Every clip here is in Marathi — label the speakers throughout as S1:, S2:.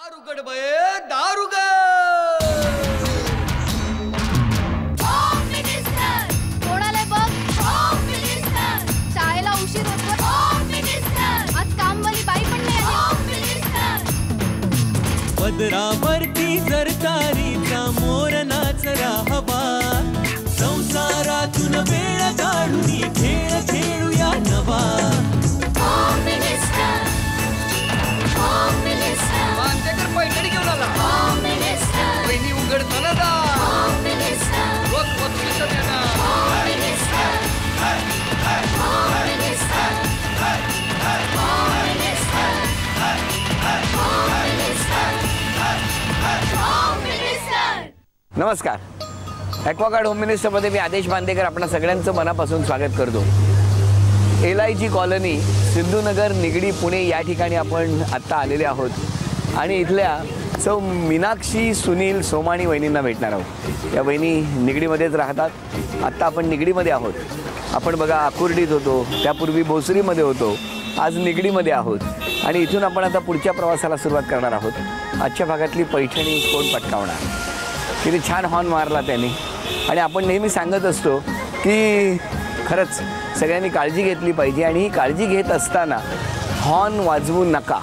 S1: दारुगड बये दारुगड
S2: कोणाला बघ शाळेला उशीर होतो आज कामवाली बाई पण नाही
S3: पदरावरती सरकारीचा मोर नाचरा हवा संसारातून वेळ काढून खेळ खेळूया नवा
S1: मांजेकर पैठणी घेऊन आला पहिली उघडताना
S4: नमस्कार. ॲक्वागार्ड होम मिनिस्टरमध्ये मी आदेश बांदेकर आपणा सगळ्यांचं मनापासून स्वागत करतो. LIG कॉलनी सिंधुनगर निगडी पुणे या ठिकाणी आपण आत्ता आलेले आहोत आणि इथल्या सौ मीनाक्षी सुनील सोमाणी वहिनींना भेटणार आहोत. या वहिनी निगडीमध्येच राहतात. आत्ता आपण निगडीमध्ये आहोत. आपण बघा आकुर्डीत होतो, त्यापूर्वी भोसरीमध्ये होतो, आज निगडीमध्ये आहोत आणि इथून आपण आता पुढच्या प्रवासाला सुरुवात करणार आहोत. आजच्या भागातली पैठणी कोण पटकावणार. किती छान हॉर्न मारला त्यांनी. आणि आपण नेहमी सांगत असतो की खरंच सगळ्यांनी काळजी घेतली पाहिजे आणि ही काळजी घेत असताना हॉर्न वाजवू नका,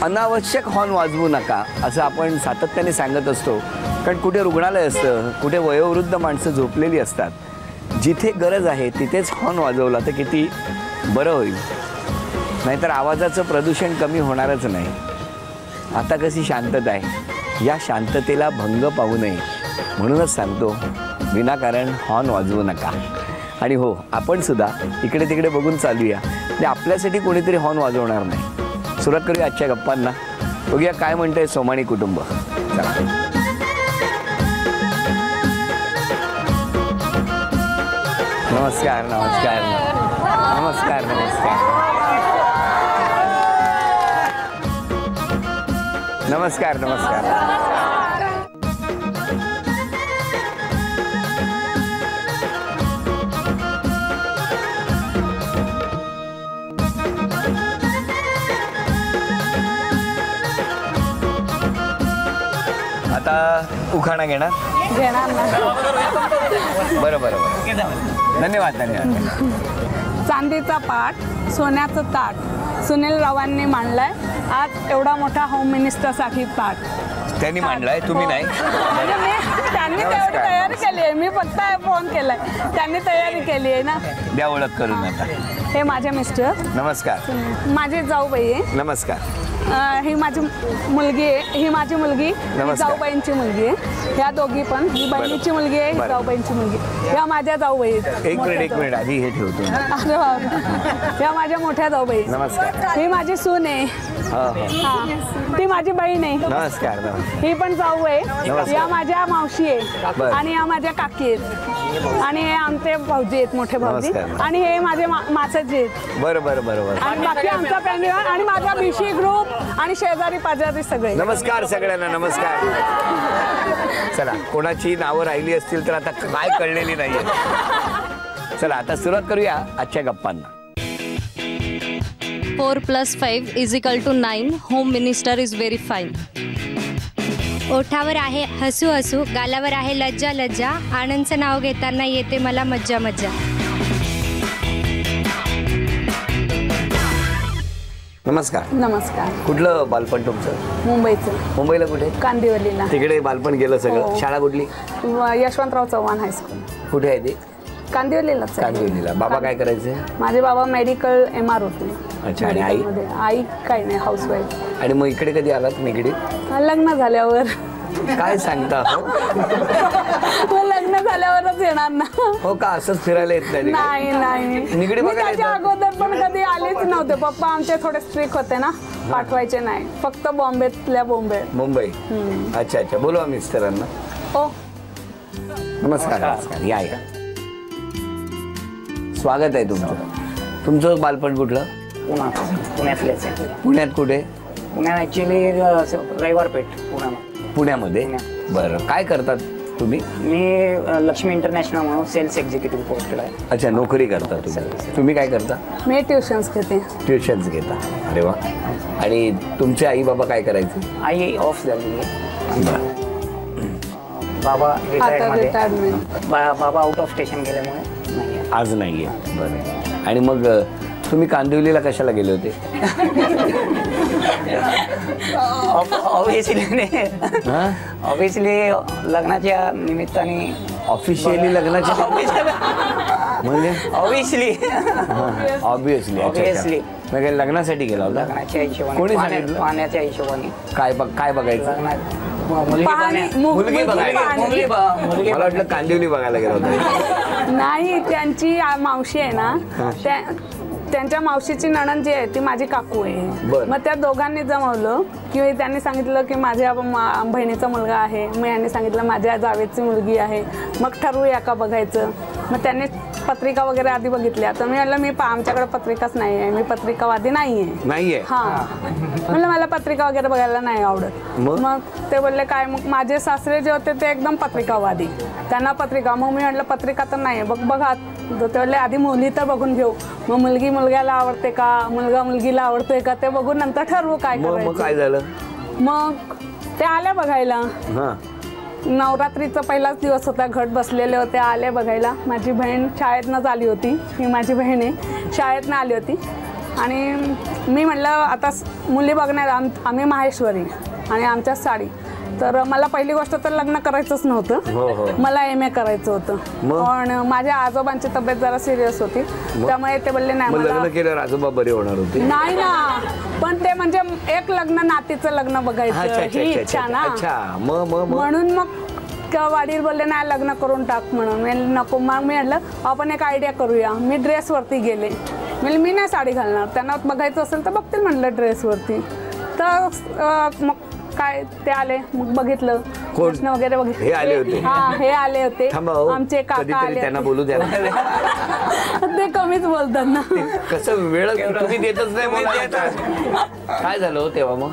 S4: अनावश्यक हॉर्न वाजवू नका असं आपण सातत्याने सांगत असतो. कारण कुठे रुग्णालय असतं, कुठे वयोवृद्ध माणसं झोपलेली असतात, जिथे गरज आहे तिथेच हॉर्न वाजवला तर किती बरं होईल. नाहीतर आवाजाचं प्रदूषण कमी होणारच नाही. आता कशी शांतता आहे, या शांततेला भंग पाहू नये म्हणूनच सांगतो विनाकारण हॉर्न वाजवू नका. आणि हो, आपण सुद्धा इकडे तिकडे बघून चालूया, म्हणजे आपल्यासाठी कोणीतरी हॉर्न वाजवणार नाही. सुरुवात करूया आजच्या गप्पांना. बघूया काय म्हणतंय सोमाणी कुटुंब. चला. नमस्कार नमस्कार नमस्कार नमस्कार नमस्कार नमस्कार. आता उखाणा घेणार बरं बरं बरं. धन्यवाद धन्यवाद.
S5: चांदीचा पाट सोन्याचं ताट सुनील रावांनी मांडलाय आज एवढा मोठा होम मिनिस्टरसाठी पाठ.
S4: त्यांनी मांडलाय, तुम्ही नाही.
S5: त्यांनी तेवढी तयारी केली आहे, मी फक्त फोन केलाय. त्यांनी तयारी केली आहे ना.
S4: द्या ओळख करून आता.
S5: हे माझे मिस्टर.
S4: नमस्कार.
S5: माझी जाऊबाई आहे.
S4: नमस्कार.
S5: ही माझी मुलगी आहे, ही माझी मुलगी, जाऊबाईंची मुलगी आहे. ह्या दोघी पण, ही बहिणीची मुलगी आहे, ही जाऊबाईंची मुलगी. ह्या माझ्या जाऊबाई आहेत.
S4: एक मिनिट आधी हे ठेवतो.
S5: अरे बाबा, ह्या माझ्या मोठ्या जाऊबाई.
S4: नमस्कार.
S5: ही माझी सून आहे. हा, ती माझी बहीण आहे.
S4: नमस्कार.
S5: ही पण जाऊ आहे. या माझ्या मावशी आहे आणि या माझ्या काकी आहेत आणि हे आमचे भाऊजी आहेत, मोठे भाऊजी. आणि हे माझे मासाचे आहेत.
S4: बरं बरं बरोबर.
S5: आणि बाकी आमचा फॅमिली आणि माझा BC ग्रुप आणि शेजारी पाजारी सगळे.
S4: नमस्कार सगळ्यांना. नमस्कार. चला, कोणाची नावं राहिली असतील तर आता काय कळलेली नाहीये. चला आता सुरुवात करूया आजच्या गप्पांना.
S6: 4 + 5 = 9. Home minister is very fine.
S7: ओठावर आहे हसू हसू, गालावर आहे लज्जा लज्जा, आनंदचं नाव घेताना येते मला मज्जा मज्जा.
S4: नमस्कार.
S5: नमस्कार.
S4: कुठलं बालपण तुमचं?
S5: मुंबईचं.
S4: मुंबईला कुठे?
S5: कांदिवलीला.
S4: तिकडे बालपण गेलं सगळं. शाळा कुठली?
S5: यशवंतराव चव्हाण हायस्कूल.
S4: कुठे आहे ती?
S5: कांदिवलीलाच.
S4: कांदिवलीला. बाबा काय करायचे?
S5: माझे बाबा मेडिकल MR होते.
S4: अच्छा. आणि आई?
S5: आई काही नाही, हाऊसवाईफ.
S4: आणि मग इकडे कधी आलात निगडीत?
S5: लग्न झाल्यावर.
S4: काय सांगता?
S5: लग्न झाल्यावरच येणार ना.
S4: हो का? असंच फिरायला येत
S5: नाही? नाही
S4: निगडी बघायला
S5: त्याच्या अगोदर पण कधी आलेच नव्हते. पप्पा आमचे थोडे स्ट्रिक्ट होते ना, पाठवायचे नाही. फक्त बॉम्बेतल्या मुंबई.
S4: अच्छा अच्छा. बोलवा मिस्टरांना.
S5: हो.
S4: नमस्कार. नमस्कार. या या. स्वागत आहे तुमचं. तुमचं बालपण कुठलं?
S8: पुण्यातलेच आहे.
S4: पुण्यात कुठे?
S8: पुण्यात ॲक्च्युली रविवार पेठ पुण्यामध्ये.
S4: पुण्यामध्ये. बरं. काय करतात तुम्ही?
S8: मी लक्ष्मी इंटरनॅशनल म्हणून सेल्स एक्झिक्युटिव्ह पोस्टेड आहे.
S4: अच्छा, नोकरी करता तुम्ही. तुम्ही काय करता?
S5: मी ट्युशन्स घेते.
S4: ट्युशन्स घेता. अरे वा. आणि तुमचे आई बाबा काय करायचे?
S8: आई ऑफ झालेली आहे. बाबा रिटायर्डमेंट. बाबा आउट ऑफ स्टेशन गेल्यामुळे नाही आहे.
S4: आज नाही आहे. बरं. आणि मग तुम्ही कांदिवलीला कशाला गेले होते?
S8: ऑब्विसली लग्नाच्या निमित्ताने.
S4: ऑफिशियली लग्नाच्या म्हणजे?
S8: ऑब्विसली
S4: ऑब्विसली म्हणजे लग्नासाठी गेला होता?
S8: लग्नाच्या हिशोबाने.
S4: कोणी सांगितलं?
S8: पाहण्याच्या हिशोबाने.
S4: काय बघायचं?
S8: मुलगी
S4: मुलगी मला वाटलं कांदिवली बघायला गेला होता.
S5: नाही, त्यांची मावशी आहे ना, त्यांच्या मावशीची नणंद जी आहे ती माझी काकू आहे. मग त्या दोघांनी जमवलं की त्यांनी सांगितलं की माझ्या बहिणीचा मुलगा आहे, मग यांनी सांगितलं माझ्या जावेची मुलगी आहे, मग ठरवूया का बघायचं. मग त्यांनी पत्रिका वगैरे आधी बघितल्या. तर मी म्हटलं आमच्याकडे पत्रिकाच नाही आहे, मी पत्रिकावादी नाहीये. हा, म्हणलं मला पत्रिका वगैरे बघायला नाही आवडत. मग ते बोलले काय? मग माझे सासरे जे होते ते एकदम पत्रिकावादी, त्यांना पत्रिका. मग मी म्हटलं पत्रिका तर नाही, बघा. ते बोलले आधी मुली तर बघून घेऊ, मग मुलगी मुलग्याला आवडते का, मुलगा मुलगीला आवडतोय का ते बघून नंतर ठरवू काय करायचं.
S4: मग काय झालं?
S5: मग ते आल्या बघायला. नवरात्रीचा पहिलाच दिवस होता, घट बसलेले होते, आले बघायला. माझी बहीण शाळेतनंच आली होती, ही माझी बहीण आहे, शाळेतनं आली होती. आणि मी म्हटलं आता मुली बघणार आम्ही माहेश्वरी आणि आमच्या साडी. तर मला पहिली गोष्ट तर लग्न करायचंच नव्हतं, मला MA करायचं होतं. पण माझ्या आजोबांची तब्येत जरा सिरियस होती, त्यामुळे ते बोलले नाही.
S4: लग्न केल्यावर आजोबा बरे होणार होते?
S5: नाही ना, पण ते म्हणजे एक लग्न नातीचं लग्न बघायचं ही इच्छा ना, म्हणून मग वडील बोलले नाही लग्न करून टाक म्हणून. मी नको. मग मी म्हटलं आपण एक आयडिया करूया. मी ड्रेसवरती गेले. मी नाही साडी घालणार, त्यांना बघायचं असेल तर बघतील म्हटलं ड्रेसवरती. तर मग काय ते आले, मग बघितलं प्रश्न वगैरे बघितले.
S4: हे आले होते?
S5: हा, हे आले होते आमचे काका आले.
S4: त्यांना बोलू द्या.
S5: ते कमीच बोलतात ना.
S4: कसं वेळ तुम्ही देतच नाही मला. काय झालं तेव्हा? मग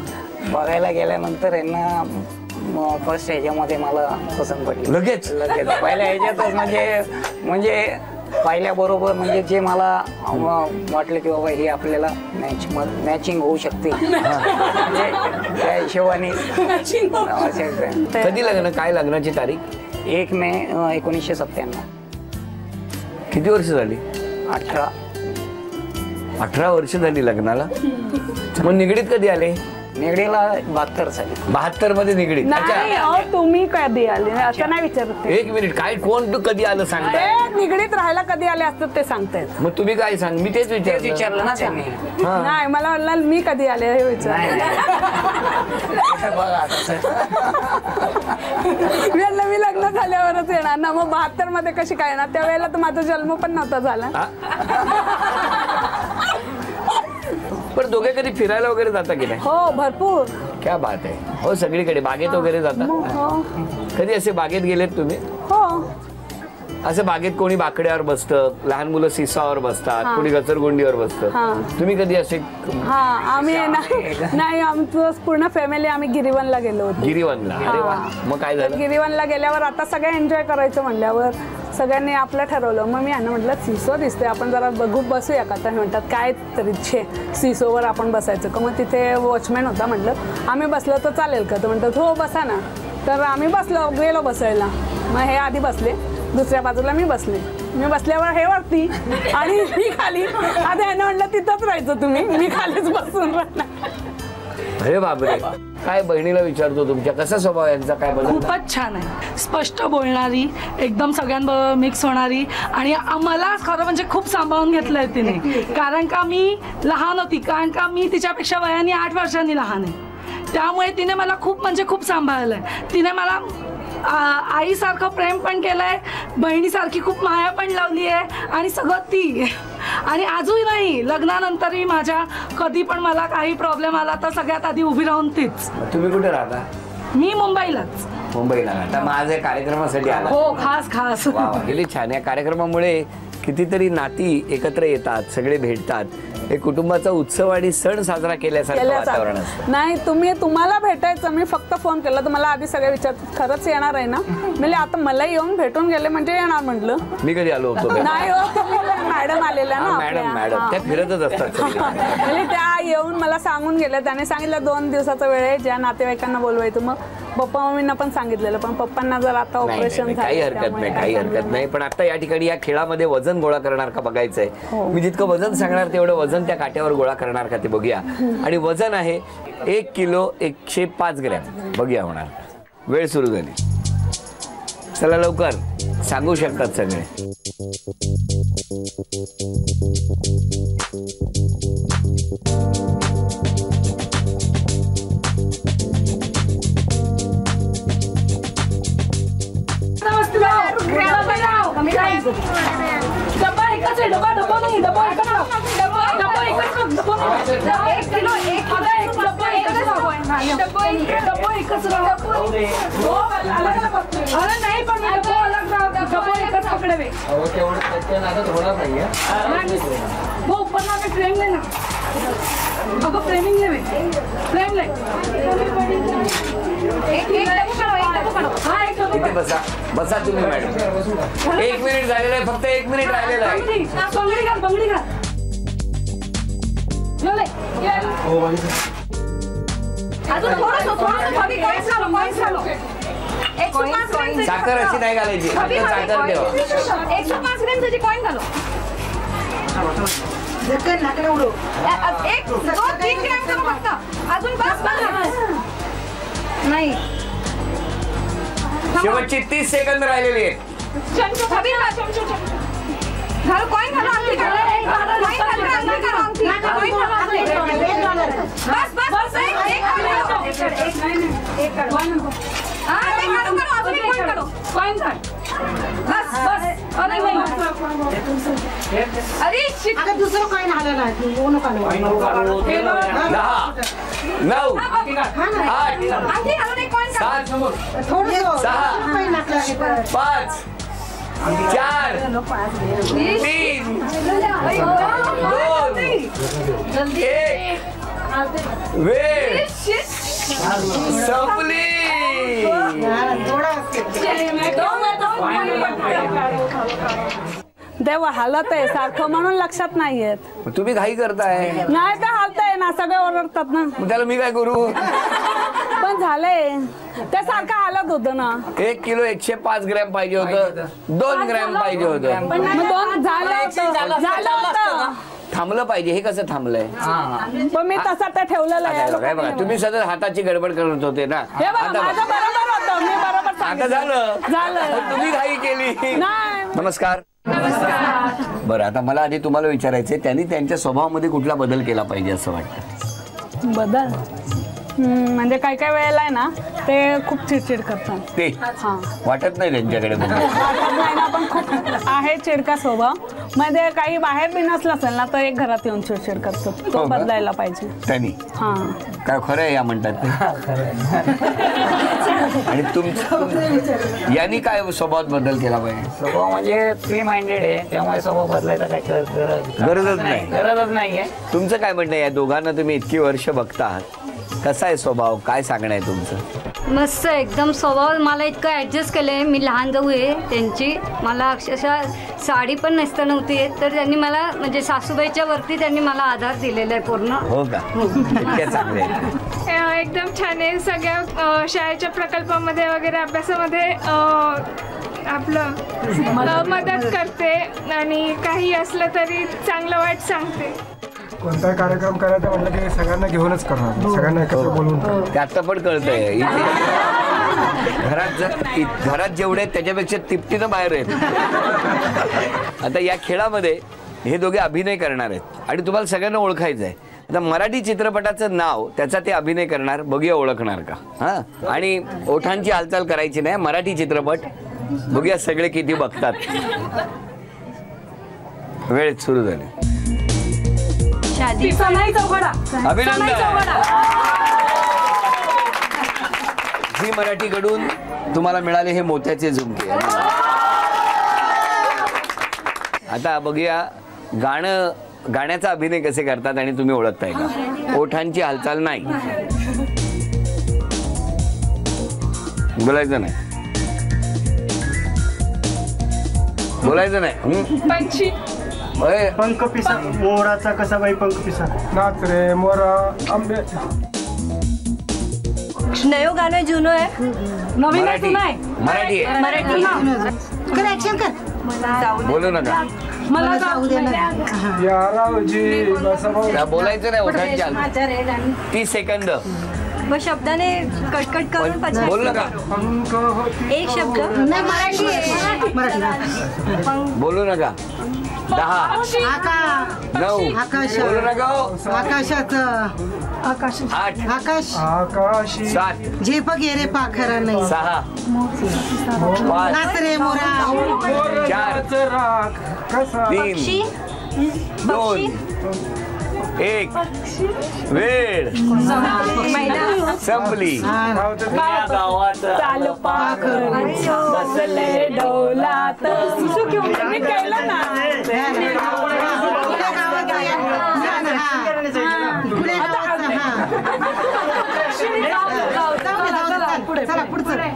S8: बघायला गेल्यानंतर यांना फर्स्ट ह्याच्यामध्ये मला पसंत पडली.
S4: लगेच
S8: पहिल्या ह्याच्यातच म्हणजे पाहिल्याबरोबर म्हणजे जे मला वाटलं की बाबा हे आपल्याला मॅचिंग होऊ शकते त्या हिशोबाने.
S4: कधी लग्न? काय लग्नाची तारीख?
S8: 1 मे 1997.
S4: किती वर्ष झाली?
S8: 18
S4: वर्ष झाली लग्नाला. मग निगडीत कधी आले?
S8: निगडीला 72 साली.
S4: 72 मध्ये निगडीत?
S5: नाही, तुम्ही कधी आले असं नाही विचारत.
S4: एक मिनिट, काय कोण तू कधी आलं सांगताय?
S5: निगडीत राहायला कधी आले असतात ते सांगतायत.
S4: मग तुम्ही काय सांग? मी तेच
S8: विचारलं ना त्यांनी.
S5: नाही, मला वाटलं मी कधी आले हे विचार. मी लग्न झाल्यावरच येणार ना, मग 72 मध्ये कशी काय येणार? त्यावेळेला तर माझा जन्म पण नव्हता झाला.
S4: पण दोघे कधी फिरायला वगैरे जाता की नाही?
S5: हो, भरपूर.
S4: क्या बात आहे. हो, सगळीकडे बागेत वगैरे जाता? कधी असे बागेत गेलेत तुम्ही?
S5: हो.
S4: असं बागेत कोणी बाकड्यावर बसतं, लहान मुलं सिसावर बसतात, कोणी घसरगुंडीवर बसतं, तुम्ही कधी असे?
S5: हा, आम्ही नाही, आमचं पूर्ण फॅमिली आम्ही गिरीवनला गेलो होतो.
S4: गिरीवनला? अरे वा. मग काय झालं?
S5: गिरीवनला गेल्यावर आता सगळे एन्जॉय करायचं म्हणल्यावर सगळ्यांनी आपलं ठरवलं. मग मी यांना म्हटलं सिसो दिसते, आपण जरा बसूया का? तर म्हणतात काय तरी सिसोवर आपण बसायचं का? मग तिथे वॉचमॅन होता, म्हटलं आम्ही बसलो तर चालेल का? तर म्हणतात हो बसा ना. तर आम्ही गेलो बसायला. मग हे आधी बसले, दुसऱ्या बाजूला मी बसले. मी बसल्यावर हे वरती आणि मी खाली. आता ह्यानं म्हटलं तिथंच राहायचं तुम्ही, मी खालीच बसून राहणार.
S4: अरे बापरे. काय बहिणीला विचारतो तुमच्या, कसा स्वभाव यांचा? काय बघा.
S9: खूपच छान आहे, स्पष्ट बोलणारी, एकदम सगळ्यांबरोबर मिक्स होणारी. आणि मला खरं म्हणजे खूप सांभाळून घेतलंय तिने, कारण का मी लहान होती, कारण का मी तिच्यापेक्षा वयाने 8 वर्षांनी लहान आहे. त्यामुळे तिने मला खूप सांभाळलंय. तिने मला आईसारखं प्रेम पण केलंय, बहिणीसारखी खूप माया पण लावली आहे आणि सगळं ती. आणि अजूनही नाही, लग्नानंतरही माझ्या कधी पण मला काही प्रॉब्लेम आला तर सगळ्यात आधी उभी राहून तीच.
S4: तुम्ही कुठे राहता?
S9: मी मुंबईलाच.
S4: मुंबईला. आता माझ्या कार्यक्रमासाठी आला.
S9: हो, खास खास.
S4: वा वा, किती छान. या कार्यक्रमामुळे कितीतरी नाती एकत्र येतात, सगळे भेटतात. एक कुटुंबाचा उत्सव आणि सण साजरा केल्यासारखं वातावरण असतं.
S5: नाही, तुम्हाला भेटायचं, मी फक्त फोन केला तर मला आधी सगळे विचारतात खरंच येणार आहे ना. म्हणजे आता मला येऊन भेटून गेले म्हणजे येणार म्हटलं.
S4: मी कधी आलो होतो?
S5: नाही हो, मॅडम आलेल्या ना.
S4: मॅडम त्या फिरतच असतात.
S5: म्हणजे त्या येऊन मला सांगून गेल्या. त्याने सांगितलं 2 दिवसाचा वेळ आहे, ज्या नातेवाईकांना बोलवायचं. मग पप्पा मम्मींना पण सांगितलेलं, पण पप्पांना जर आता ऑपरेशन
S4: काही हरकत नाही, काही हरकत नाही. पण आता या ठिकाणी या खेळामध्ये वजन गोळा करणार का बघायचंय. मी जितकं वजन सांगणार तेवढं वजन त्या काट्यावर गोळा करणार का ते बघूया. आणि वजन आहे 1 किलो 105 ग्रॅम. बघूया होणार. वेळ सुरू झाली. चला लवकर सांगू शकतात सगळे.
S9: डब्बा एकच आहे. डब्बा नाही. डब्बा एकच लाव. डब्बा एकच लाव. 1 किलो 1 डब्बा एकच लाव. डब्बा एकच लाव. अरे नाही, पण डब्बा अलग लाव. डब्बा एकच पकडावे. वो ऊपर ना फ्रेम लेना. अगं फ्रेमिंग ले. फ्रेम ले.
S4: इथे बसा बसा तुम्ही मॅडम. 1 मिनिट झालेलं आहे, फक्त 1 मिनिट राहिलेलं आहे.
S9: बंगडी घाल. अजून
S4: साखर अशी नाही घालायची, साखर ठेवा.
S2: 105 ग्रॅम त्याची कॉइन घालो. 1-2-3 ग्रॅम करू फक्त. अजून बस. नाही,
S4: शेवटची 30 सेकंद राहिलेली आहेत.
S2: घालो कॉइन घालो. अंगठी घालो. बस. अरे
S9: दुसरं कॉइन आलेला आहे.
S4: 10, 9, 8, 7, 6, 5, 4, 3, 2, 1. वेळ संपली.
S5: देवा हालत आहे सारखं म्हणून लक्षात नाही येत.
S4: तुम्ही घाई करताय.
S5: नाही तर हालतंय ना, सगळे ओरडतात ना.
S4: त्याला मी काय करू.
S5: पण झालंय त्या सारखं हालत होतं ना.
S4: 1 किलो 105 ग्रॅम पाहिजे होतं, 2 ग्रॅम पाहिजे होतं.
S5: झालं होतं.
S4: थांबलं पाहिजे. हे कसं थांबलंय.
S5: पण मी तसा त्या ठेवलेला
S4: काय बघा, तुम्ही सतत हाताची गडबड करत होते ना.
S5: बरोबर होतं, मी बरोबर.
S4: आता झालं. तुम्ही घाई केली. नमस्कार. बरं, आता मला आधी तुम्हाला विचारायचंय, त्यांनी त्यांच्या स्वभावामध्ये कुठला बदल केला पाहिजे असं वाटतं.
S5: बदल म्हणजे काही काही वेळेला आहे ना, ते खूप चिडचिड करतात.
S4: ते वाटत नाही त्यांच्याकडे.
S5: वाटत नाही ना, पण खूप आहे चिडका स्वभाव. मध्ये काही बाहेर बी नसलं असेल ना, तर एक घरात येऊन चिडचिड करतो. तो बदलायला पाहिजे
S4: त्यांनी. काय खरं आहे या म्हणतात ते. आणि तुमचं यांनी काय स्वभावात बदल केला पाहिजे.
S8: स्वभाव म्हणजे फ्री माइंडेड आहे, त्यामुळे स्वभाव बदलायचा काही गरजच नाहीये.
S4: तुमचं काय म्हणणं आहे. या दोघांना तुम्ही इतकी वर्ष बघता, कसा आहे स्वभाव, काय सांगणं आहे तुमचं.
S6: मस्त एकदम स्वभाव. मला इतकं ॲडजस्ट केलं आहे. मी लहान जाऊ आहे त्यांची. मला अक्षरशः साडी पण नेसता नव्हती येत, तर त्यांनी मला म्हणजे सासूबाईच्या वरती त्यांनी मला आधार दिलेला आहे पूर्ण.
S4: हो का. इतक्या चांगले आहे.
S10: एकदम छान आहे. सगळ्या शाळेच्या प्रकल्पामध्ये वगैरे अभ्यासामध्ये आपलं मदत करते आणि काही असलं तरी चांगलं वाईट सांगते.
S11: कोणताही कार्यक्रम करायचा म्हटलं की सगळ्यांना घेऊनच करणार, सगळ्यांना एकत्र बोलून.
S4: ते आता पण कळतंय. घरात जेवढे आहेत त्याच्यापेक्षा तिपटीनं बाहेर आहेत. आता या खेळामध्ये हे दोघे अभिनय करणार आहेत आणि तुम्हाला सगळ्यांना ओळखायचं आहे. आता मराठी चित्रपटाचं नाव त्याचा ते अभिनय करणार. बघूया ओळखणार का. हा, आणि ओठांची हालचाल करायची नाही. मराठी चित्रपट बघूया सगळे किती बघतात. वेळ सुरू झाली.
S9: सनाई चौघडा.
S4: अभिनंदन. झी मराठीकडून तुम्हाला मिळाले हे मोत्याचे झुमके. आता बघूया गाण्याचा अभिनय कसे करतात आणि तुम्ही ओळखताय का. ओठांची हालचाल नाही, बोलायचं नाही, बोलायचं नाही.
S12: पंख पिसा मोराचा कसा बाई पंख पिसा.
S11: नाच रे मोरा आंबे.
S2: नयो गाणं जुनं आहे.
S9: नवीन
S4: मराठी मराठी आहे. बोलू नका.
S9: मला जाऊ दे
S11: या रावजी बसा भाऊ.
S4: बोलायचं नाही, ओठांची हालचाल. 30 सेकंद.
S2: मग शब्दाने कटकट करून
S4: बोल नका,
S2: एक शब्द
S4: बोलू नका. 10 9 बोलू नका.
S13: आकाशाचं
S4: 8
S11: आकाश
S4: 7
S13: झेप गेरे पाखरा नाही
S4: 6 5
S13: नाच रे मोरा
S4: 4
S11: राग कसा
S4: 3 2 1 वेळ संपली.
S5: चाल पाखरू बसले डोलात. मी केलं ना.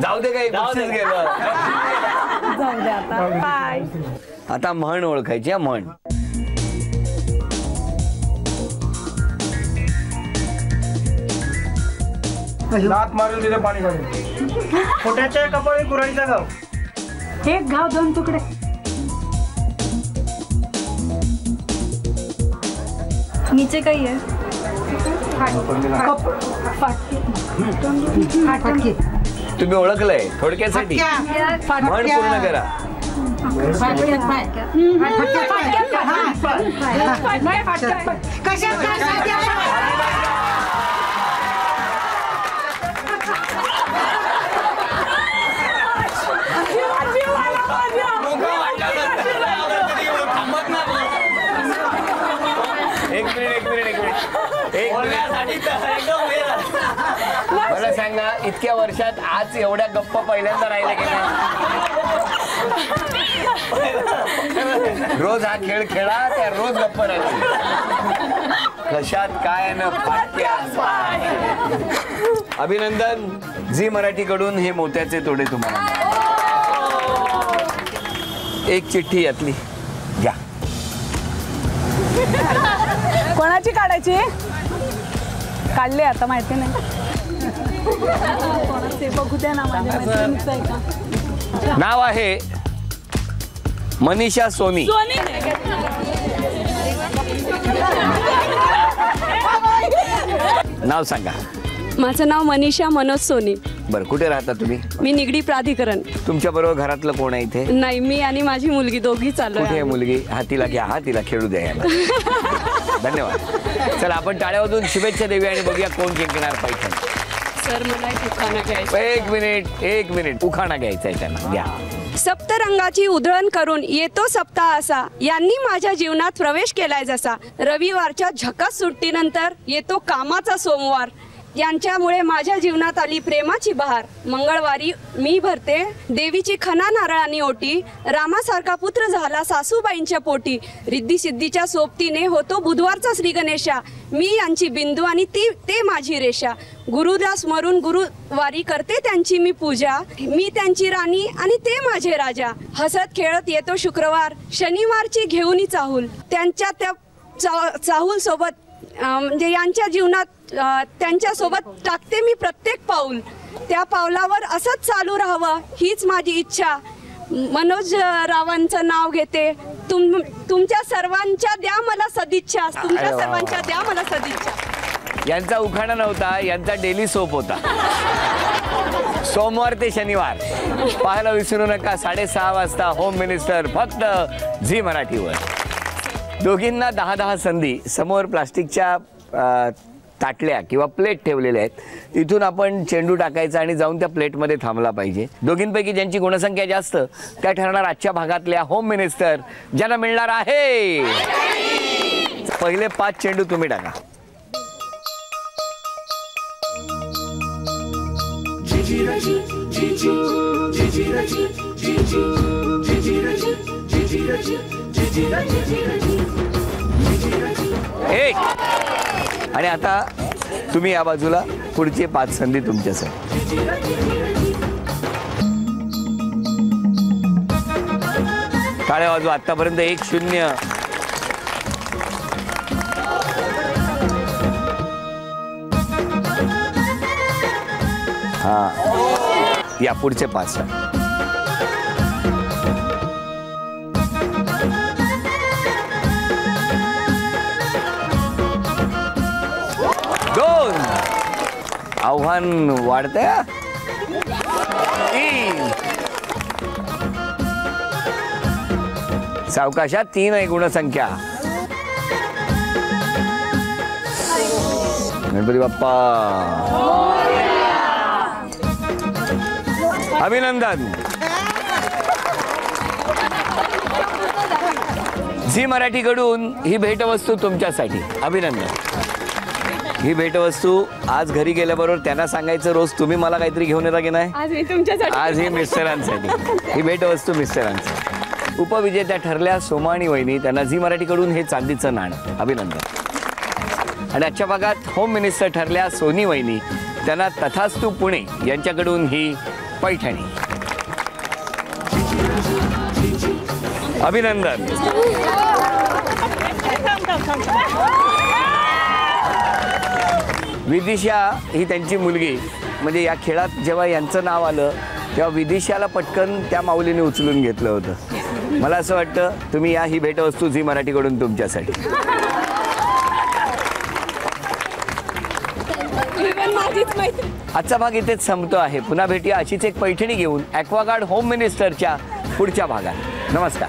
S4: जाऊ दे काही बक्षीस गेलं.
S5: जाऊ दे आता. बाय.
S4: आता म्हण ओळखायची. म्हण
S11: लात मारून तिथे पाणी काढून.
S12: पोट्याच्या कपाळी कुराडीचा गाव.
S9: एक गाव 2 तुकडे.
S2: नीचे काही आहे.
S4: तुम्ही ओळखलंय थोडक्यासाठी. म्हण पूर्ण करा. मला सांगा, इतक्या वर्षात आज एवढ्या गप्पा पहिल्यांदा राहिले की नाही. रोज हा खेळ खेळा, त्या रोज गप्पा राहिले. कशात काय न फाटक्या. अभिनंदन. झी मराठीकडून हे मोत्याचे तोडे तुम्हाला. एक चिठ्ठी यातली घ्या.
S5: कोणाची काढायची? काढले आता माहिती नाही. बघू द्या ना.
S4: नाव आहे मनीषा सोनी. नाव सांगा.
S14: माझं नाव मनीषा मनोज सोनी.
S4: बरं, कुठे राहता तुम्ही?
S14: मी निगडी प्राधिकरण.
S4: तुमच्या बरोबर घरातलं कोण आहे इथे?
S14: नाही, मी आणि माझी मुलगी दोघी चालू आहे.
S4: कुठे आहे मुलगी? हा तिला घ्या. हा तिला खेळू द्या याला. धन्यवाद. चला आपण टाळ्या वाजवून शुभेच्छा देऊया आणि बघूया कोण जिंकणार पैठण.
S14: सर मला एक उखाणा घ्यायचा.
S4: एक मिनिट उखाणा घ्यायचा आहे त्यांना. घ्या.
S14: सप्तरंगाची उधळण करून येतो सप्ताह असा, यांनी माझ्या जीवनात प्रवेश केलाय जसा. रविवारच्या झकास सुट्टीनंतर येतो कामाचा सोमवार, यांच्यामुळे माझ्या जीवनात आली प्रेमाची बहार. मंगळवारी मी भरते देवीची खना नारळानी ओटी, रामासारखा पुत्र झाला सासूबाईंच्या पोटी. रिद्धी सिद्धीच्या सोबतीने होतो बुधवारचा श्री गणेशा, मी यांची बिंदू आणि ते माझी रेषा. गुरुला स्मरून गुरुवारी करते त्यांची मी पूजा, मी त्यांची राणी आणि ते माझे राजा. हसत खेळत येतो शुक्रवार, शनिवारची घेऊन चाहूल. त्यांच्या त्या चाहूल सोबत म्हणजे यांच्या जीवनात त्यांच्यासोबत टाकते मी प्रत्येक पाऊल. त्या पावलावर असंच चालू राहावं हीच माझी इच्छा. मनोज रावांचं नाव घेते. तुमच्या सर्वांच्या द्या मला सदिच्छा. तुमच्या सर्वांच्या द्या मला सदिच्छा.
S4: यांचा उखाणा नव्हता, यांचा डेली सोप होता. सोमवार ते शनिवार पाहायला विसरू नका. 6:30 वाजता होम मिनिस्टर फक्त झी मराठीवर. दोघींना 10-10 संधी. समोर प्लास्टिकच्या ताटल्या किंवा प्लेट ठेवलेल्या आहेत. इथून आपण चेंडू टाकायचा आणि जाऊन त्या प्लेटमध्ये थांबला पाहिजे. दोघींपैकी ज्यांची गुणसंख्या जास्त त्या ठरणार आजच्या भागातल्या होम मिनिस्टर, ज्यांना मिळणार आहे पहिले 5 चेंडू. तुम्ही टाका. एक आणि आता तुम्ही या बाजूला पुढची 5 संधी तुमच्यासाठी. टाळ्या वाजवा. आतापर्यंत 1-0. हा या पुढचे 5. आव्हान वाढतंय. 3 सावकाशात 3 आहे गुणसंख्या. गणपती बाप्पा अभिनंदन. झी मराठीकडून ही भेटवस्तू तुमच्यासाठी. अभिनंदन. ही भेटवस्तू आज घरी गेल्याबरोबर त्यांना सांगायचं रोज तुम्ही मला काहीतरी घेऊन येता की नाही.
S5: आज मी तुमच्यासाठी.
S4: आज ही मिस्टरांसाठी ही भेटवस्तू मिस्टरांसाठी. उपविजेत्या ठरल्या सोमा आणि वहिनी. त्यांना झी मराठीकडून हे चांदीचं नाणं. अभिनंदन. आणि आजच्या भागात होम मिनिस्टर ठरल्या सोनी वहिनी. त्यांना तथास्तू पुणे यांच्याकडून ही पैठणी. अभिनंदन. विदिशा ही त्यांची मुलगी. म्हणजे या खेळात जेव्हा यांचं नाव आलं तेव्हा विदिशाला पटकन त्या माऊलीने उचलून घेतलं होतं. मला असं वाटतं तुम्ही या ही भेटवस्तू झी मराठीकडून तुमच्यासाठी. आजचा भाग इथेच संपतो आहे. पुन्हा भेटूया अशीच एक पैठणी घेऊन ॲक्वागार्ड होम मिनिस्टरच्या पुढच्या भागात. नमस्कार.